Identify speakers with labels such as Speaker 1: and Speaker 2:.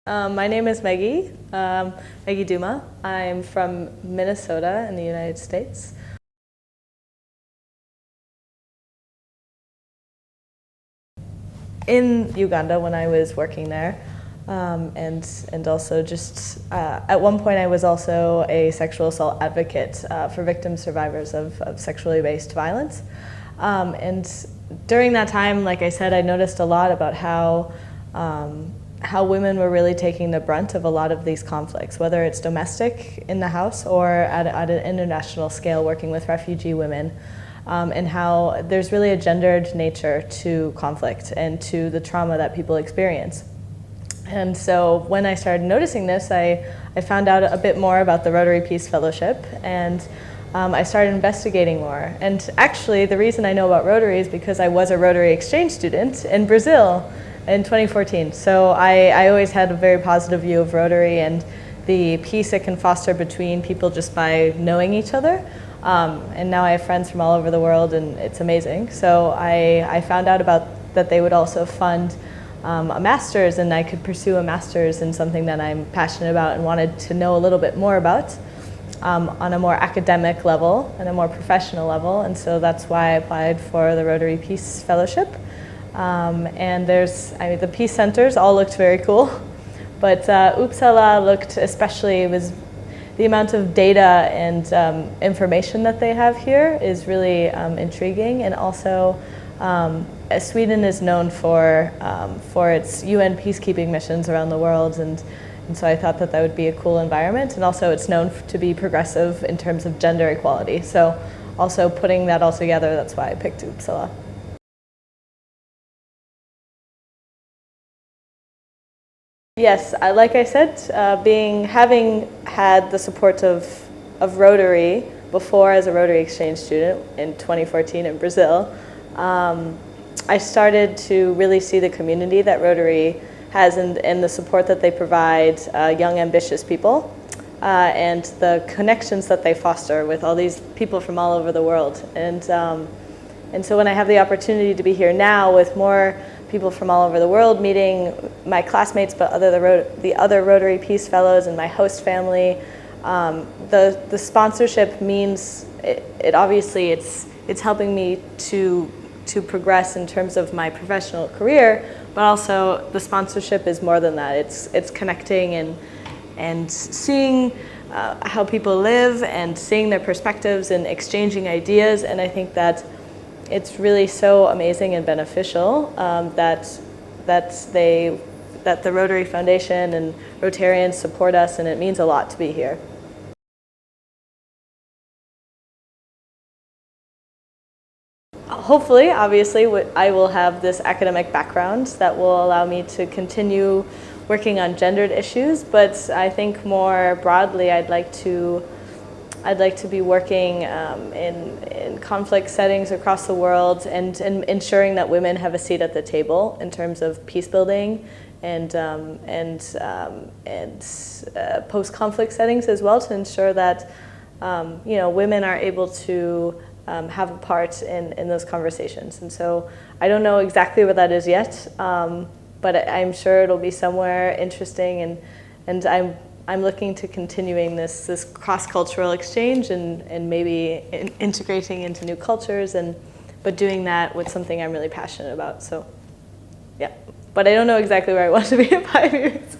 Speaker 1: My name is Meggie, Meggie Dumas. I'm from Minnesota in the United States. In Uganda when I was working there, and also just at one point I was also a sexual assault advocate for victim survivors of sexually based violence. And during that time, like I said, I noticed a lot about how women were really taking the brunt of a lot of these conflicts, whether it's domestic in the house or at an international scale working with refugee women, and how there's really a gendered nature to conflict and to the trauma that people experience. And so when I started noticing this, I found out a bit more about the Rotary Peace Fellowship, and I started investigating more. And actually, the reason I know about Rotary is because I was a Rotary exchange student in Brazil in 2014. So I always had a very positive view of Rotary and the peace it can foster between people just by knowing each other. And now I have friends from all over the world, and it's amazing. So I found out about that they would also fund a master's, and I could pursue a master's in something that I'm passionate about and wanted to know a little bit more about on a more academic level and a more professional level. And so that's why I applied for the Rotary Peace Fellowship. And the peace centers all looked very cool, but Uppsala looked especially, was the amount of data and information that they have here is really intriguing. And also Sweden is known for its UN peacekeeping missions around the world, and so I thought that would be a cool environment. And also it's known to be progressive in terms of gender equality. So also putting that all together, that's why I picked Uppsala. Yes, like I said, having had the support of Rotary before as a Rotary exchange student in 2014 in Brazil, I started to really see the community that Rotary has and the support that they provide young, ambitious people, and the connections that they foster with all these people from all over the world. And so when I have the opportunity to be here now with more people from all over the world, meeting my classmates, but the other Rotary Peace Fellows and my host family, the sponsorship means it obviously it's helping me to progress in terms of my professional career, but also the sponsorship is more than that. It's connecting and seeing how people live and seeing their perspectives and exchanging ideas. And I think that it's really so amazing and beneficial that the Rotary Foundation and Rotarians support us, and it means a lot to be here. Hopefully, obviously, I will have this academic background that will allow me to continue working on gendered issues, but I think more broadly I'd like to be working in conflict settings across the world and ensuring that women have a seat at the table in terms of peace building and post-conflict settings as well, to ensure that women are able to have a part in those conversations. And so I don't know exactly what that is yet, but I'm sure it'll be somewhere interesting, and I'm looking to continuing this cross-cultural exchange and maybe integrating into new cultures, but doing that with something I'm really passionate about. So yeah, but I don't know exactly where I want to be in 5 years.